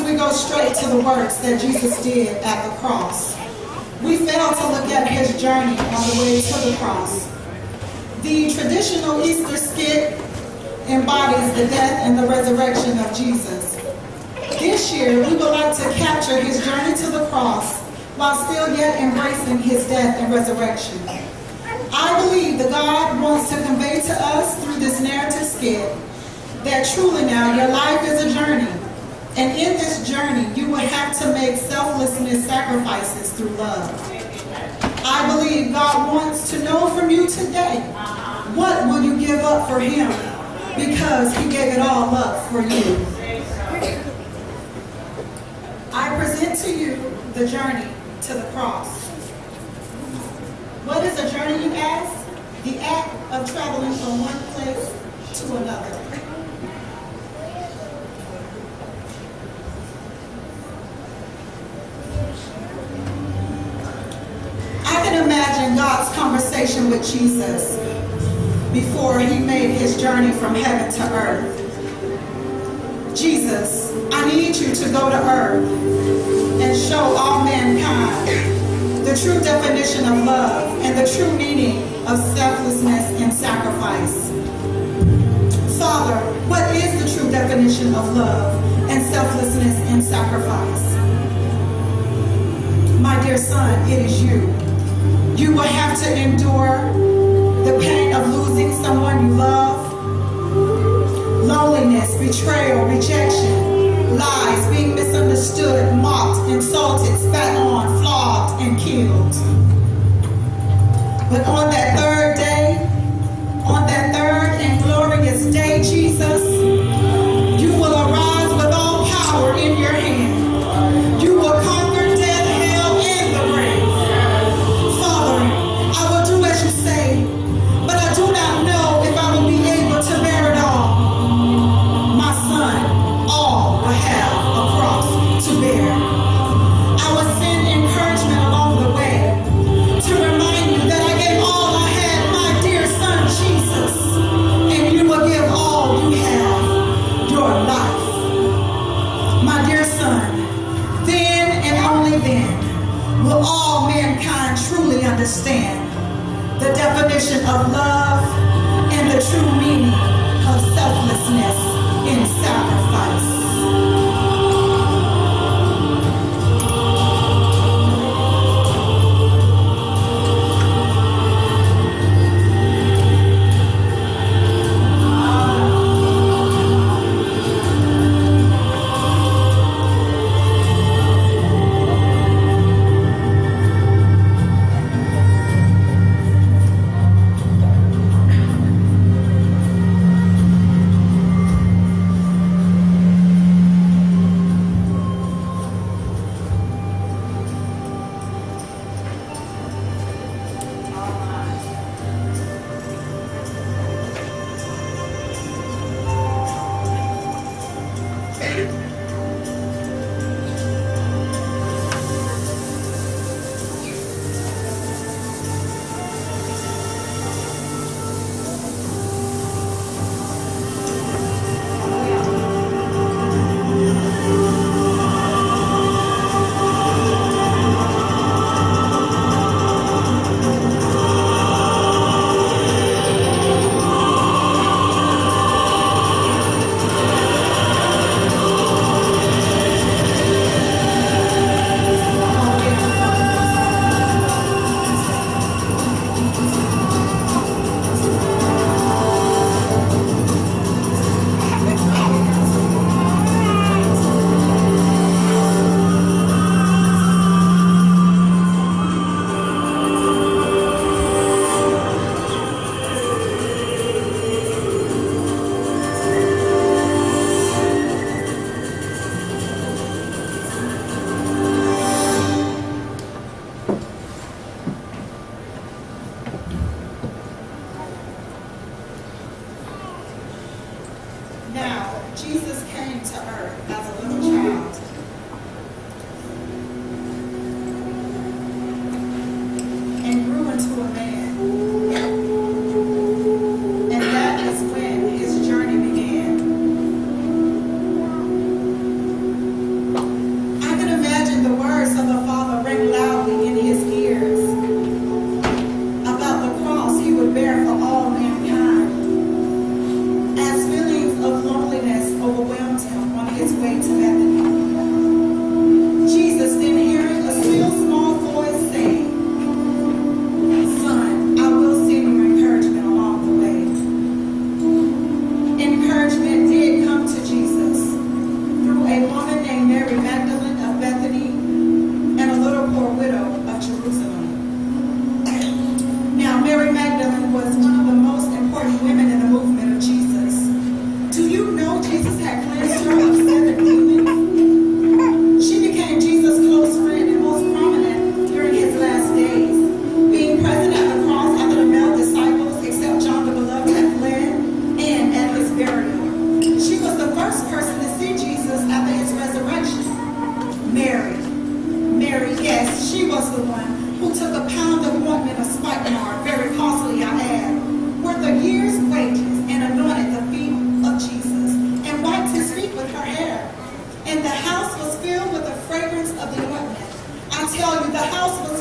we go straight to the works that Jesus did at the cross. We fail to look at his journey on the way to the cross. The traditional Easter skit embodies the death and the resurrection of Jesus. This year, we would like to capture his journey to the cross while still yet embracing his death and resurrection. I believe that God wants to convey to us through this narrative skit that truly now your life is a journey. And in this journey, you will have to make selflessness sacrifices through love. I believe God wants to know from you today, what will you give up for him? Because he gave it all up for you. I present to you the journey to the cross. What is a journey, you ask? The act of traveling from one place to another. I can imagine God's conversation with Jesus before he made his journey from heaven to earth. Jesus, I need you to go to earth and show all mankind the true definition of love and the true meaning of selflessness and sacrifice. Father, what is the true definition of love and selflessness and sacrifice? My dear son, it is you. You will have to endure the pain of losing someone you love, loneliness, betrayal, rejection, lies, being misunderstood, mocked, insulted, spat on, flogged, and killed. But on that third day, on that third and glorious day, Jesus, you will arise with all power in your hand. You will conquer death, hell, and the grave. Father, I will do as you say, but I do not know if I will be able to bear it all. My son, all will have a cross to bear. I will send encouragement along the way to remind you that I gave all I had, my dear son Jesus, and you will give all you have, your life. My dear son, then and only then will all mankind truly understand the definition of love and the true meaning of selflessness in sacrifice. to Bethany. Jesus then hearing a still small voice saying, "Son, I will send you encouragement along the way." Encouragement did come to Jesus through a woman named Mary Magdalene of Bethany and a little poor widow of Jerusalem. Now, Mary Magdalene was one of the most important women in the movement of Jesus. Do you know Jesus had cleansed her of 7 demons? She became Jesus' close friend and most prominent during his last days, being present at the cross after the male disciples, except John the Beloved, had fled, and at his burial. She was the first person to see Jesus after his resurrection. Mary, yes, she was the one who took a pound of ointment of spikenard, very costly I add, worth a year's wages, and anointed the feet of Jesus, and wiped his feet with her hair. And the house was filled with the fragrance of the ointment. I tell you, the house was